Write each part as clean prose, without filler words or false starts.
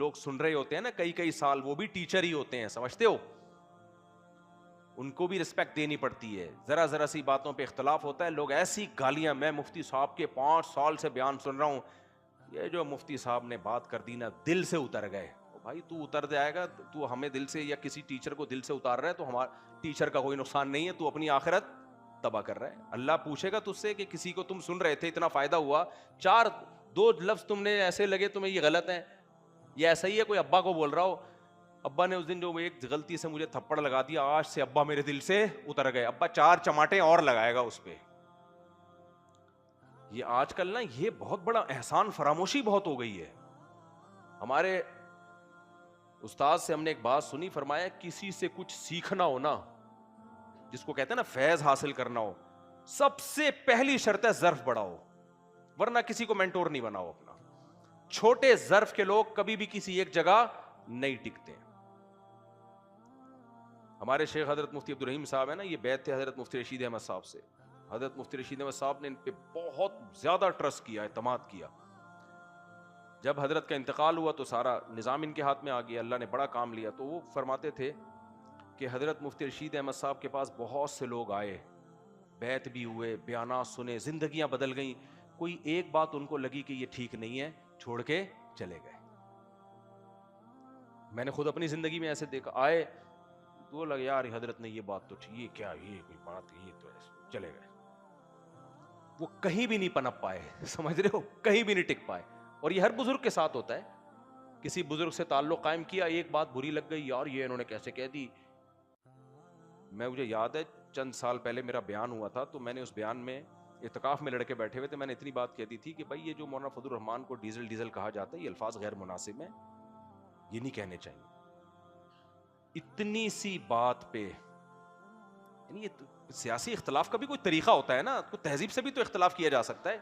لوگ سن رہے ہوتے ہیں نا کئی کئی سال, وہ بھی ٹیچر ہی ہوتے ہیں, سمجھتے ہو, ان کو بھی رسپیکٹ دینی پڑتی ہے. ذرا ذرا سی باتوں پہ اختلاف ہوتا ہے, لوگ ایسی گالیاں, میں مفتی صاحب کے 5 سال سے بیان سن رہا ہوں, یہ جو مفتی صاحب نے بات کر دی نا دل سے اتر گئے. بھائی تو اتر جائے گا, تو ہمیں دل سے یا کسی ٹیچر کو دل سے اتار رہا ہے تو ہمارا ٹیچر کا کوئی نقصان نہیں ہے, تو اپنی آخرت تباہ کر رہا ہے. اللہ پوچھے گا تجھ سے کہ کسی کو تم سن رہے تھے, اتنا فائدہ ہوا, 2 لفظ تم نے ایسے لگے تمہیں یہ غلط ہیں, یہ ایسا ہی ہے کوئی ابا کو بول رہا ہو, ابا نے اس دن جو ایک غلطی سے مجھے تھپڑ لگا دیا, آج سے ابا میرے دل سے اتر گئے, ابا 4 چماٹے اور لگائے گا اس پہ. یہ آج کل نا یہ بہت بڑا احسان فراموشی بہت ہو گئی ہے. ہمارے استاد سے ہم نے ایک بات سنی, فرمایا کسی سے کچھ سیکھنا ہو نا, جس کو کہتے ہیں نا فیض حاصل کرنا ہو, سب سے پہلی شرط ہے ظرف بڑا ہو, ورنہ کسی کو مینٹور نہیں بناؤ اپنا. چھوٹے ظرف کے لوگ کبھی بھی کسی ایک جگہ نہیں ٹکتے. ہمارے شیخ حضرت مفتی عبدالرحیم صاحب ہیں نا, یہ بیعت تھے حضرت مفتی رشید احمد صاحب سے. حضرت مفتی رشید احمد صاحب نے ان پہ بہت زیادہ ٹرسٹ کیا, اعتماد کیا. جب حضرت کا انتقال ہوا تو سارا نظام ان کے ہاتھ میں آ گیا, اللہ نے بڑا کام لیا. تو وہ فرماتے تھے کہ حضرت مفتی رشید احمد صاحب کے پاس بہت سے لوگ آئے, بیعت بھی ہوئے, بیانات سنے, زندگیاں بدل گئیں, کوئی ایک بات ان کو لگی کہ یہ ٹھیک نہیں ہے, چھوڑ کے چلے گئے. میں نے خود اپنی زندگی میں ایسے دیکھا, آئے تو لگا یار حضرت نے یہ بات تو ٹھیک, یہ کیا, یہ کوئی بات, یہ تو ایسے چلے گئے. وہ کہیں بھی نہیں پنپ پائے, سمجھ رہے ہو, کہیں بھی نہیں ٹک پائے. اور یہ ہر بزرگ کے ساتھ ہوتا ہے. کسی بزرگ سے تعلق قائم کیا, ایک بات بری لگ گئی, یار یہ انہوں نے کیسے کہہ دی. مجھے یاد ہے چند سال پہلے میرا بیان ہوا تھا, تو میں نے اس بیان میں اعتکاف میں لڑکے بیٹھے ہوئے تھے, میں نے اتنی بات کہہ دی تھی کہ بھائی یہ جو مولانا فضل الرحمان کو ڈیزل کہا جاتا ہے, یہ الفاظ غیر مناسب ہیں, یہ نہیں کہنے چاہیے. اتنی سی بات پہ, یعنی یہ سیاسی اختلاف کا بھی کوئی طریقہ ہوتا ہے نا, کوئی تہذیب سے بھی تو اختلاف کیا جا سکتا ہے.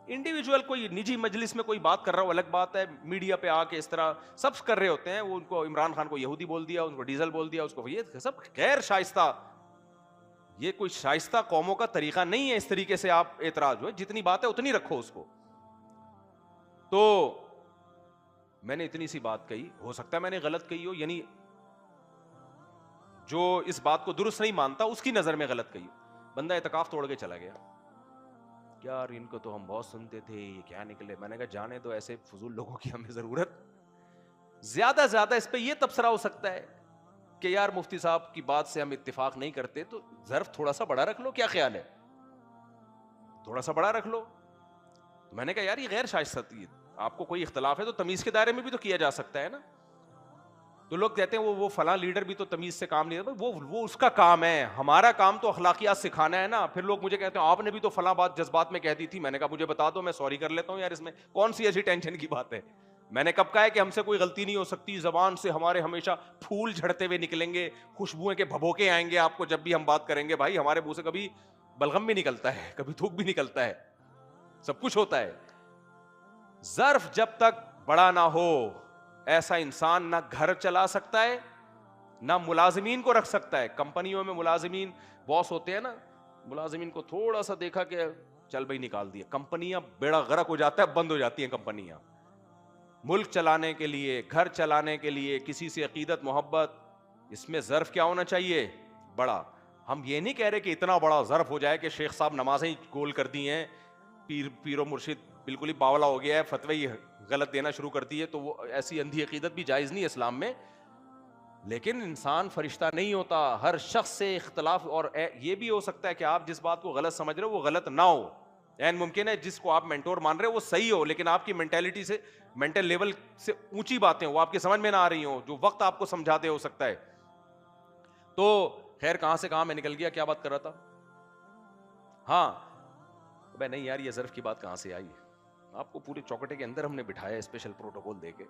انڈیویجول کوئی نجی مجلس میں کوئی بات کر رہا ہو الگ بات ہے, میڈیا پہ آ کے اس طرح سب کر رہے ہوتے ہیں, وہ ان کو عمران خان کو یہودی بول دیا, ان کو ڈیزل بول دیا, اس کو یہ سب غیر شائستہ, یہ کوئی شائستہ قوموں کا طریقہ نہیں ہے. اس طریقے سے آپ اعتراض ہوئے, جتنی بات ہے اتنی رکھو اس کو. تو میں نے اتنی سی بات کہی, ہو سکتا ہے میں نے غلط کہی ہو, یعنی جو اس بات کو درست نہیں مانتا اس کی نظر میں غلط کہی. بندہ اعتکاف توڑ کے چلا گیا, یار ان کو تو ہم بہت سنتے تھے, یہ کیا نکلے. میں نے کہا جانے دو, ایسے فضول لوگوں کی ہمیں ضرورت. زیادہ زیادہ اس پہ یہ تبصرہ ہو سکتا ہے کہ یار مفتی صاحب کی بات سے ہم اتفاق نہیں کرتے, تو ظرف تھوڑا سا بڑا رکھ لو, کیا خیال ہے, تھوڑا سا بڑا رکھ لو. تو میں نے کہا یار یہ غیر شائستہ, آپ کو کوئی اختلاف ہے تو تمیز کے دائرے میں بھی تو کیا جا سکتا ہے نا. تو لوگ کہتے ہیں وہ فلاں لیڈر بھی تو تمیز سے کام نہیں کرتا, وہ اس کا کام ہے, ہمارا کام تو اخلاقیات سکھانا ہے نا. پھر لوگ مجھے کہتے ہیں آپ نے بھی تو فلاں بات جذبات میں کہہ دی تھی. میں نے کہا مجھے بتا دو, میں سوری کر لیتا ہوں یار, اس میں کون سی ایسی ٹینشن کی بات ہے. میں نے کب کہا ہے کہ ہم سے کوئی غلطی نہیں ہو سکتی, زبان سے ہمارے ہمیشہ پھول جھڑتے ہوئے نکلیں گے, خوشبوئیں کے بھبوکے آئیں گے آپ کو جب بھی ہم بات کریں گے. بھائی ہمارے منہ سے کبھی بلغم بھی نکلتا ہے, کبھی تھوک بھی نکلتا ہے, سب کچھ ہوتا ہے. ظرف جب تک بڑا نہ ہو, ایسا انسان نہ گھر چلا سکتا ہے نہ ملازمین کو رکھ سکتا ہے. کمپنیوں میں ملازمین باس ہوتے ہیں نا, ملازمین کو تھوڑا سا دیکھا کہ چل بھائی نکال دیا, کمپنیاں بیڑا غرق ہو جاتا ہے, بند ہو جاتی ہیں کمپنیاں. ملک چلانے کے لیے, گھر چلانے کے لیے, کسی سے عقیدت محبت, اس میں ظرف کیا ہونا چاہیے, بڑا. ہم یہ نہیں کہہ رہے کہ اتنا بڑا ظرف ہو جائے کہ شیخ صاحب نمازیں گول کر دی ہیں, پیر و مرشد بالکل ہی باولا ہو گیا ہے, فتوی غلط دینا شروع کر دی ہے, تو وہ ایسی اندھی عقیدت بھی جائز نہیں ہے اسلام میں. لیکن انسان فرشتہ نہیں ہوتا, ہر شخص سے اختلاف, اور یہ بھی ہو سکتا ہے کہ آپ جس بات کو غلط سمجھ رہے ہو وہ غلط نہ ہو. این ممکن ہے جس کو آپ مینٹور مان رہے ہو وہ صحیح ہو, لیکن آپ کی مینٹیلٹی سے, مینٹل لیول سے اونچی باتیں وہ آپ کی سمجھ میں نہ آ رہی ہوں, جو وقت آپ کو سمجھا دے, ہو سکتا ہے. تو خیر کہاں سے کہاں میں نکل گیا, کیا بات کر رہا تھا. ہاں بھائی نہیں یار یہ ظرف کی بات کہاں سے آئی, آپ کو پورے چوکٹے کے اندر ہم نے بٹھایا اسپیشل پروٹوکول دے کے.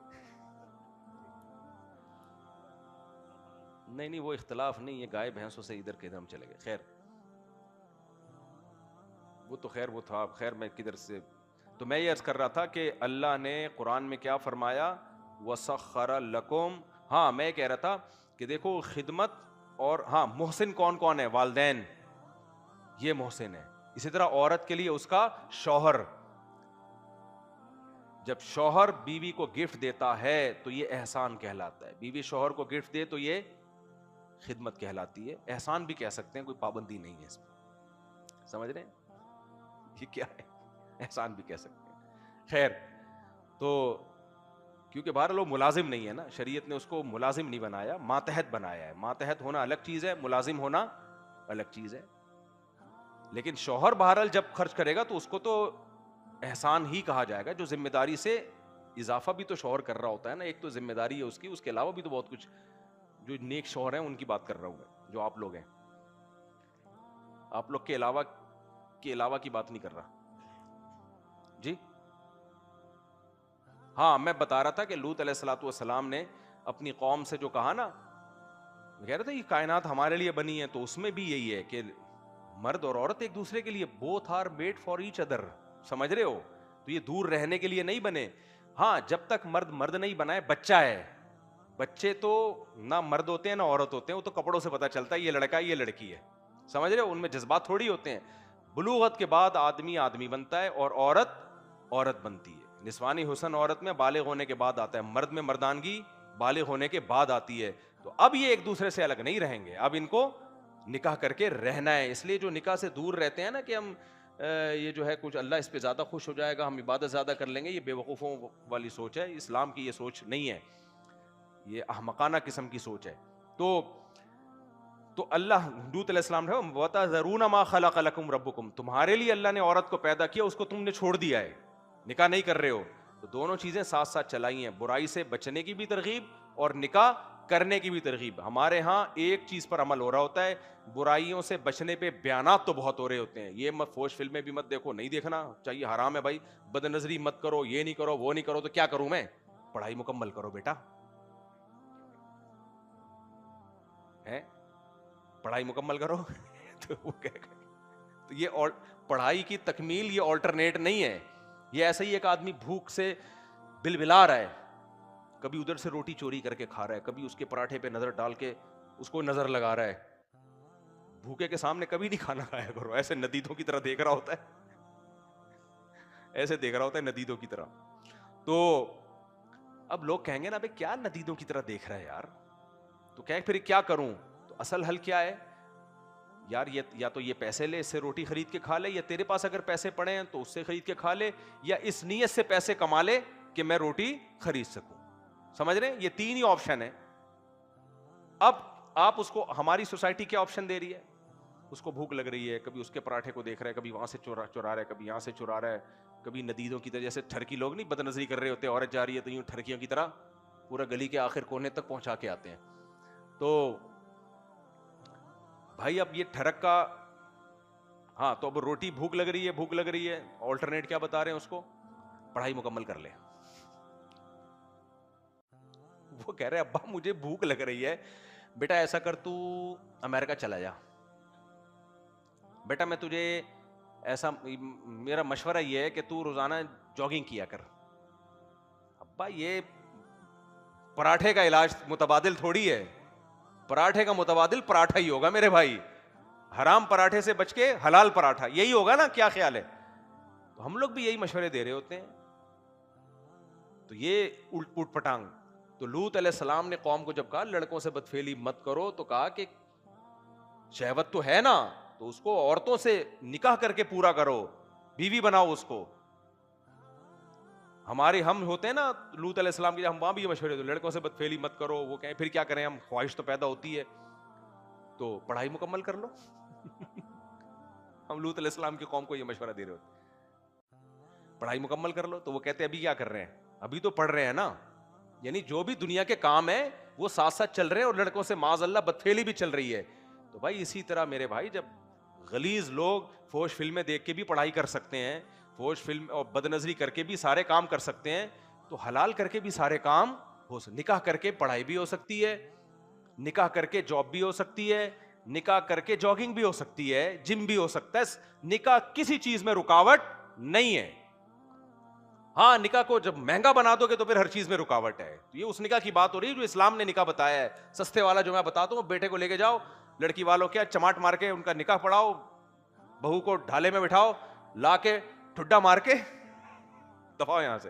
نہیں وہ اختلاف نہیں, یہ گائے بھینسوں سے ادھر کے ادھر ہم چلے گئے. خیر وہ تو خیر وہ تھا, خیر میں کدھر سے. تو میں یہ عرض کر رہا تھا کہ اللہ نے قرآن میں کیا فرمایا, وَسَخَّرَ لَكُمْ. ہاں میں کہہ رہا تھا کہ دیکھو خدمت, اور ہاں محسن کون کون ہے, والدین, یہ محسن ہے. اسی طرح عورت کے لیے اس کا شوہر, جب شوہر بیوی کو گفٹ دیتا ہے تو یہ احسان کہلاتا ہے. بیوی شوہر کو گفٹ دے تو یہ خدمت کہلاتی ہے. احسان بھی کہہ سکتے ہیں, کوئی پابندی نہیں ہے اس میں. سمجھ رہے ہیں یہ کیا ہے؟ احسان بھی کہہ سکتے ہیں. خیر, تو کیونکہ بہرحال وہ ملازم نہیں ہے نا, شریعت نے اس کو ملازم نہیں بنایا, ماتحت بنایا ہے. ماتحت ہونا الگ چیز ہے, ملازم ہونا الگ چیز ہے. لیکن شوہر بہرحال جب خرچ کرے گا تو اس کو تو احسان ہی کہا جائے گا. جو ذمہ داری سے اضافہ بھی تو شوہر کر رہا ہوتا ہے نا, ایک تو ذمہ داری ہے اس کی, اس کے علاوہ بھی تو بہت کچھ. جو نیک شوہر ہیں ان کی بات کر رہا ہوں میں, جو آپ لوگ ہیں, آپ لوگ کے علاوہ کی بات نہیں کر رہا. جی ہاں, میں بتا رہا تھا کہ لوط علیہ الصلوۃ والسلام نے اپنی قوم سے جو کہا نا, کہہ رہے تھے یہ کائنات ہمارے لیے بنی ہے, تو اس میں بھی یہی ہے کہ مرد اور عورت ایک دوسرے کے لیے, both are made for each other. سمجھ رہے ہو؟ تو یہ دور رہنے کے لیے نہیں بنے. ہاں, جب تک مرد نہیں بنا ہے, بچہ ہے. بچے تو نہ مرد ہوتے ہیں نہ عورت ہوتے ہیں, وہ تو کپڑوں سے پتہ چلتا ہے یہ لڑکا ہے یہ لڑکی ہے. سمجھ رہے ہو؟ ان میں جذبات تھوڑی ہوتے ہیں. بلوغت کے بعد آدمی بنتا ہے اور عورت بنتی ہے. نسوانی حسن عورت میں بالغ ہونے کے بعد آتا ہے, مرد میں مردانگی بالغ ہونے کے بعد آتی ہے. تو اب یہ ایک دوسرے سے الگ نہیں رہیں گے, اب ان کو نکاح کر کے رہنا ہے. اس لیے جو نکاح سے دور رہتے ہیں نا کہ ہم یہ جو ہے کچھ اللہ اس پہ زیادہ خوش ہو جائے گا, ہم عبادت زیادہ کر لیں گے, یہ بے وقوفوں والی سوچ ہے. اسلام کی یہ سوچ نہیں ہے, یہ احمقانہ قسم کی سوچ ہے. تو اللہ لوط علیہ السلام نے وَتَذَرُونَ مَا خَلَقَ لَكُمْ رَبُّكُمْ, تمہارے لیے اللہ نے عورت کو پیدا کیا, اس کو تم نے چھوڑ دیا ہے, نکاح نہیں کر رہے ہو. تو دونوں چیزیں ساتھ ساتھ چلائی ہیں, برائی سے بچنے کی بھی ترغیب اور نکاح کرنے کی بھی ترغیب. ہمارے ہاں ایک چیز پر عمل ہو رہا ہوتا ہے, برائیوں سے بچنے پہ بیانات تو بہت ہو رہے ہوتے ہیں. یہ مت فوش فلمیں بھی مت دیکھو, نہیں دیکھنا چاہیے, حرام ہے بھائی. بد نظری مت کرو, یہ نہیں کرو, وہ نہیں کرو. تو کیا کروں میں؟ پڑھائی مکمل کرو بیٹا, ہے پڑھائی مکمل کرو. تو یہ پڑھائی کی تکمیل یہ آلٹرنیٹ نہیں ہے. یہ ایسا ہی ایک آدمی بھوک سے بلبلا رہا ہے, کبھی ادھر سے روٹی چوری کر کے کھا رہا ہے, کبھی اس کے پراٹھے پہ نظر ڈال کے اس کو نظر لگا رہا ہے. بھوکے کے سامنے کبھی نہیں کھانا کھایا کرو, ایسے ندیدوں کی طرح دیکھ رہا ہوتا ہے, ندیدوں کی طرح. تو اب لوگ کہیں گے نا بھائی کیا ندیدوں کی طرح دیکھ رہا ہے یار, تو کہیں پھر کیا کروں؟ تو اصل حل کیا ہے یار, یا تو یہ پیسے لے, اس سے روٹی خرید کے کھا لے, یا تیرے پاس اگر پیسے پڑے ہیں تو اس سے خرید کے کھا لے, یا اس نیت سے پیسے کما لے کہ میں روٹی خرید سکوں. سمجھ رہے ہیں؟ یہ تین ہی آپشن ہے. اب آپ اس کو, ہماری سوسائٹی کیا آپشن دے رہی ہے؟ اس کو بھوک لگ رہی ہے, کبھی اس کے پراٹھے کو دیکھ رہا ہے, کبھی وہاں سے چورا رہا ہے, کبھی یہاں سے چورا رہا ہے, کبھی ندیدوں کی طرح, جیسے ٹھرکی لوگ نہیں بد نظری کر رہے ہوتے, عورت جا رہی ہے تو یوں ٹھرکیوں کی طرح پورا گلی کے آخر کونے تک پہنچا کے آتے ہیں. تو بھائی اب یہ ٹھرک کا, ہاں تو اب روٹی بھوک لگ رہی ہے, آلٹرنیٹ کیا بتا رہے ہیں اس کو؟ پڑھائی مکمل کر لے. وہ کہہ رہے ابا مجھے بھوک لگ رہی ہے, بیٹا ایسا کر تو امریکہ چلا جا, بیٹا میں تجھے ایسا, میرا مشورہ یہ ہے کہ تو روزانہ جاگنگ کیا کر. ابا یہ پراٹھے کا علاج متبادل تھوڑی ہے, پراٹھے کا متبادل پراٹھا ہی ہوگا میرے بھائی, حرام پراٹھے سے بچ کے حلال پراٹھا, یہی ہوگا نا, کیا خیال ہے؟ تو ہم لوگ بھی یہی مشورے دے رہے ہوتے ہیں. تو یہ اوٹ پٹانگ. تو لوط علیہ السلام نے قوم کو جب کہا لڑکوں سے بدفعلی مت کرو, تو کہا کہ شہوت تو ہے نا, تو اس کو عورتوں سے نکاح کر کے پورا کرو, بیوی بناؤ اس کو. ہم ہوتے ہیں نا لوط علیہ السلام کے, ہم وہاں بھی یہ مشورے دو, لڑکوں سے بدفعلی مت کرو. وہ کہیں پھر کیا کریں ہم, خواہش تو پیدا ہوتی ہے, تو پڑھائی مکمل کر لو. ہم لوط علیہ السلام کی قوم کو یہ مشورہ دے رہے ہوتے, پڑھائی مکمل کر لو. تو وہ کہتے ہیں ابھی کیا کر رہے ہیں, ابھی تو پڑھ رہے ہیں نا. یعنی جو بھی دنیا کے کام ہے وہ ساتھ ساتھ چل رہے ہیں, اور لڑکوں سے معاذ اللہ بدفعلی بھی چل رہی ہے. تو بھائی اسی طرح میرے بھائی, جب غلیظ لوگ فوش فلمیں دیکھ کے بھی پڑھائی کر سکتے ہیں, فوش فلم اور بد نظری کر کے بھی سارے کام کر سکتے ہیں, تو حلال کر کے بھی سارے کام ہو سکتے. نکاح کر کے پڑھائی بھی ہو سکتی ہے, نکاح کر کے جاب بھی ہو سکتی ہے, نکاح کر کے جاگنگ بھی ہو سکتی ہے, جم بھی ہو سکتا ہے. نکاح کسی چیز میں رکاوٹ نہیں ہے. ہاں نکاح کو جب مہنگا بنا دو گے تو پھر ہر چیز میں رکاوٹ ہے. تو یہ اس نکاح کی بات ہو رہی ہے جو اسلام نے نکاح بتایا ہے. سستے والا جو میں بتاتا ہوں, بیٹے کو لے کے جاؤ, لڑکی والوں کیا چماٹ مار کے ان کا نکاح پڑھاؤ, بہو کو ڈھالے میں بٹھاؤ, لا کے ٹھڈا مار کے دفاؤ یہاں سے,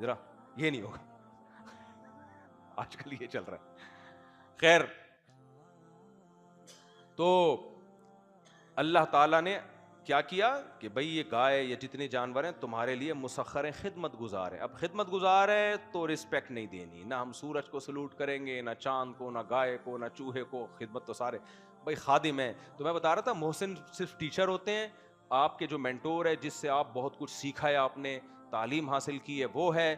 ذرا یہ نہیں ہوگا. آج کل یہ چل رہا ہے. خیر, تو اللہ تعالیٰ نے کیا کیا کہ بھئی یہ گائے یا جتنے جانور ہیں تمہارے لیے مسخر ہیں, خدمت گزار ہیں. اب خدمت گزار ہے تو رسپیکٹ نہیں دینی, نہ ہم سورج کو سلوٹ کریں گے, نہ چاند کو, نہ گائے کو, نہ چوہے کو. خدمت تو سارے بھائی خادم ہیں. تو میں بتا رہا تھا محسن صرف ٹیچر ہوتے ہیں, آپ کے جو مینٹور ہے جس سے آپ بہت کچھ سیکھا ہے, آپ نے تعلیم حاصل کی ہے, وہ ہے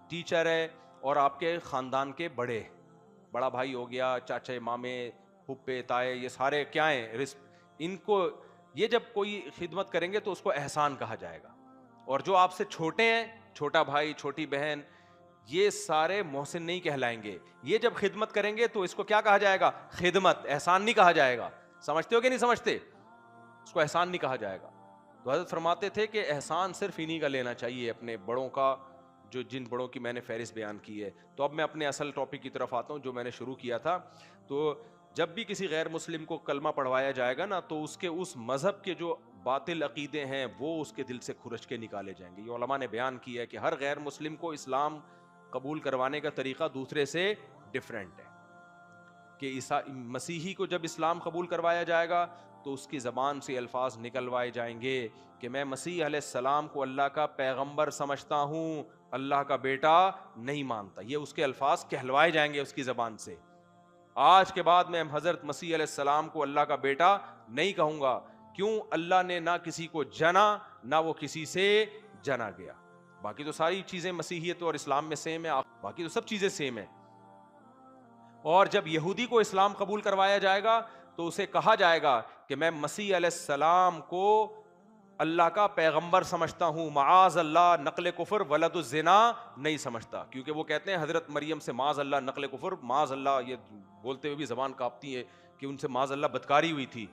ٹیچر ہے. اور آپ کے خاندان کے بڑے, بڑا بھائی ہو گیا, چاچے, مامے, پھپھے, تائے, یہ سارے کیا ہیں, ان کو یہ جب کوئی خدمت کریں گے تو اس کو احسان کہا جائے گا. اور جو آپ سے چھوٹے ہیں, چھوٹا بھائی, چھوٹی بہن, یہ سارے محسن نہیں کہلائیں گے. یہ جب خدمت کریں گے تو اس کو کیا کہا جائے گا, خدمت, احسان نہیں کہا جائے گا. سمجھتے ہو کہ نہیں سمجھتے؟ اس کو احسان نہیں کہا جائے گا. تو حضرت فرماتے تھے کہ احسان صرف انہی کا لینا چاہیے, اپنے بڑوں کا, جو جن بڑوں کی میں نے فہرست بیان کی ہے. تو اب میں اپنے اصل ٹاپک کی طرف آتا ہوں جو میں نے شروع کیا تھا. تو جب بھی کسی غیر مسلم کو کلمہ پڑھوایا جائے گا نا, تو اس کے اس مذہب کے جو باطل عقیدے ہیں وہ اس کے دل سے کھرچ کے نکالے جائیں گے. یہ علماء نے بیان کیا ہے کہ ہر غیر مسلم کو اسلام قبول کروانے کا طریقہ دوسرے سے ڈیفرنٹ ہے. کہ مسیحی کو جب اسلام قبول کروایا جائے گا تو اس کی زبان سے الفاظ نکلوائے جائیں گے کہ میں مسیح علیہ السلام کو اللہ کا پیغمبر سمجھتا ہوں, اللہ کا بیٹا نہیں مانتا. یہ اس کے الفاظ کہلوائے جائیں گے اس کی زبان سے. آج کے بعد میں حضرت مسیح علیہ السلام کو اللہ کا بیٹا نہیں کہوں گا. کیوں؟ اللہ نے نہ کسی کو جنا, نہ وہ کسی سے جنا گیا. باقی تو ساری چیزیں مسیحیت اور اسلام میں سیم ہے, باقی تو سب چیزیں سیم ہیں. اور جب یہودی کو اسلام قبول کروایا جائے گا تو اسے کہا جائے گا کہ میں مسیح علیہ السلام کو اللہ کا پیغمبر سمجھتا ہوں, معاذ اللہ نقل کفر ولد الزنا نہیں سمجھتا. کیونکہ وہ کہتے ہیں حضرت مریم سے معاذ اللہ نقل کفر, معاذ اللہ, یہ بولتے ہوئے بھی زبان کانپتی ہے کہ ان سے معاذ اللہ بدکاری ہوئی تھی.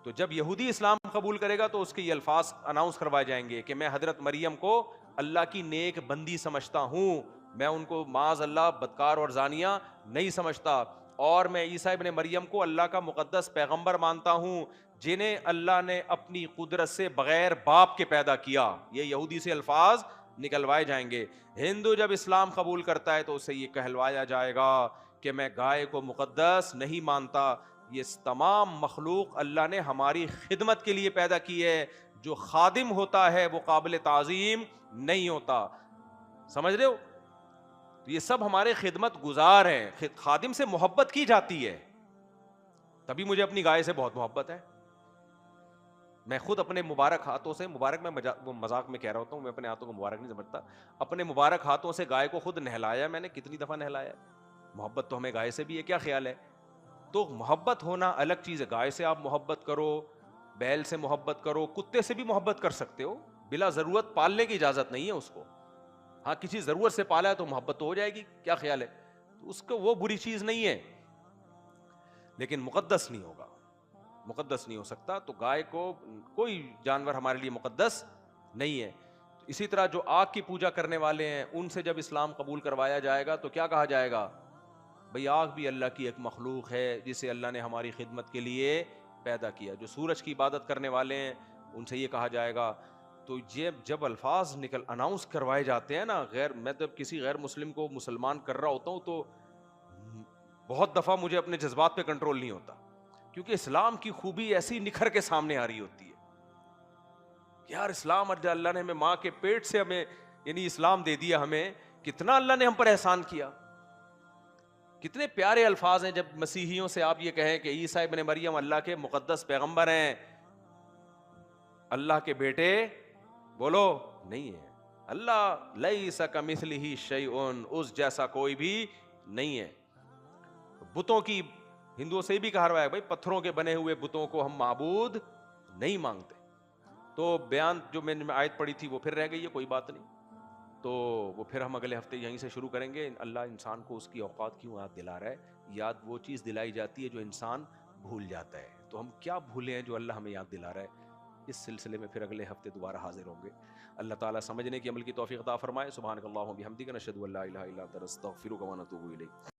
تو جب یہودی اسلام قبول کرے گا تو اس کے یہ الفاظ اناؤنس کروائے جائیں گے کہ میں حضرت مریم کو اللہ کی نیک بندی سمجھتا ہوں, میں ان کو معاذ اللہ بدکار اور زانیہ نہیں سمجھتا. اور میں عیسیٰ ابن مریم کو اللہ کا مقدس پیغمبر مانتا ہوں جنہیں اللہ نے اپنی قدرت سے بغیر باپ کے پیدا کیا. یہ یہودی سے الفاظ نکلوائے جائیں گے. ہندو جب اسلام قبول کرتا ہے تو اسے یہ کہلوایا جائے گا کہ میں گائے کو مقدس نہیں مانتا. یہ تمام مخلوق اللہ نے ہماری خدمت کے لیے پیدا کی ہے. جو خادم ہوتا ہے وہ قابل تعظیم نہیں ہوتا. سمجھ رہے ہو؟ یہ سب ہمارے خدمت گزار ہیں. خادم سے محبت کی جاتی ہے, تبھی مجھے اپنی گائے سے بہت محبت ہے. میں خود اپنے مبارک ہاتھوں سے, مبارک میں مذاق میں کہہ رہا ہوتا ہوں, میں اپنے ہاتھوں کو مبارک نہیں سمجھتا, اپنے مبارک ہاتھوں سے گائے کو خود نہلایا میں نے. کتنی دفعہ نہلایا. محبت تو ہمیں گائے سے بھی ہے, کیا خیال ہے؟ تو محبت ہونا الگ چیز ہے. گائے سے آپ محبت کرو, بیل سے محبت کرو, کتے سے بھی محبت کر سکتے ہو, بلا ضرورت پالنے کی اجازت نہیں ہے اس کو. ہاں کسی ضرورت سے پالا ہے تو محبت تو ہو جائے گی, کیا خیال ہے؟ اس کو وہ بری چیز نہیں ہے, لیکن مقدس نہیں ہوگا, مقدس نہیں ہو سکتا. تو گائے کو کوئی جانور ہمارے لیے مقدس نہیں ہے. اسی طرح جو آگ کی پوجا کرنے والے ہیں ان سے جب اسلام قبول کروایا جائے گا تو کیا کہا جائے گا, بھئی آگ بھی اللہ کی ایک مخلوق ہے جسے اللہ نے ہماری خدمت کے لیے پیدا کیا. جو سورج کی عبادت کرنے والے ہیں ان سے یہ کہا جائے گا. تو جب الفاظ اناؤنس کروائے جاتے ہیں نا, میں جب کسی غیر مسلم کو مسلمان کر رہا ہوتا ہوں تو بہت دفعہ مجھے اپنے جذبات پہ کنٹرول نہیں ہوتا, کیونکہ اسلام کی خوبی ایسی نکھر کے سامنے آ رہی ہوتی ہے. یار اسلام, اللہ نے ہمیں ماں کے پیٹ سے ہمیں یعنی اسلام دے دیا ہمیں, کتنا اللہ نے ہم پر احسان کیا. کتنے پیارے الفاظ ہیں جب مسیحیوں سے آپ یہ کہیں کہ عیسیٰ ابن مریم اللہ کے مقدس پیغمبر ہیں, اللہ کے بیٹے بولو نہیں ہے. اللہ لیس کمثلہ شیء, اس جیسا کوئی بھی نہیں ہے. بتوں کی, ہندوؤں سے بھی کہا رہا ہے بھائی پتھروں کے بنے ہوئے بتوں کو ہم معبود نہیں مانگتے. تو بیان جو میں نے آیت پڑھی تھی وہ پھر رہ گئی ہے, کوئی بات نہیں, تو وہ پھر ہم اگلے ہفتے یہیں سے شروع کریں گے. اللہ انسان کو اس کی اوقات کیوں یاد دلا رہا ہے؟ یاد وہ چیز دلائی جاتی ہے جو انسان بھول جاتا ہے. تو ہم کیا بھولے ہیں جو اللہ ہمیں یاد دلا رہا ہے؟ اس سلسلے میں پھر اگلے ہفتے دوبارہ حاضر ہوں گے. اللہ تعالیٰ سمجھنے کی عمل کی توفیق عطا فرمائے. سبحانک اللہم و بحمدک, نشہد ان لا الہ الا انت, نستغفرک و نتوب الیک.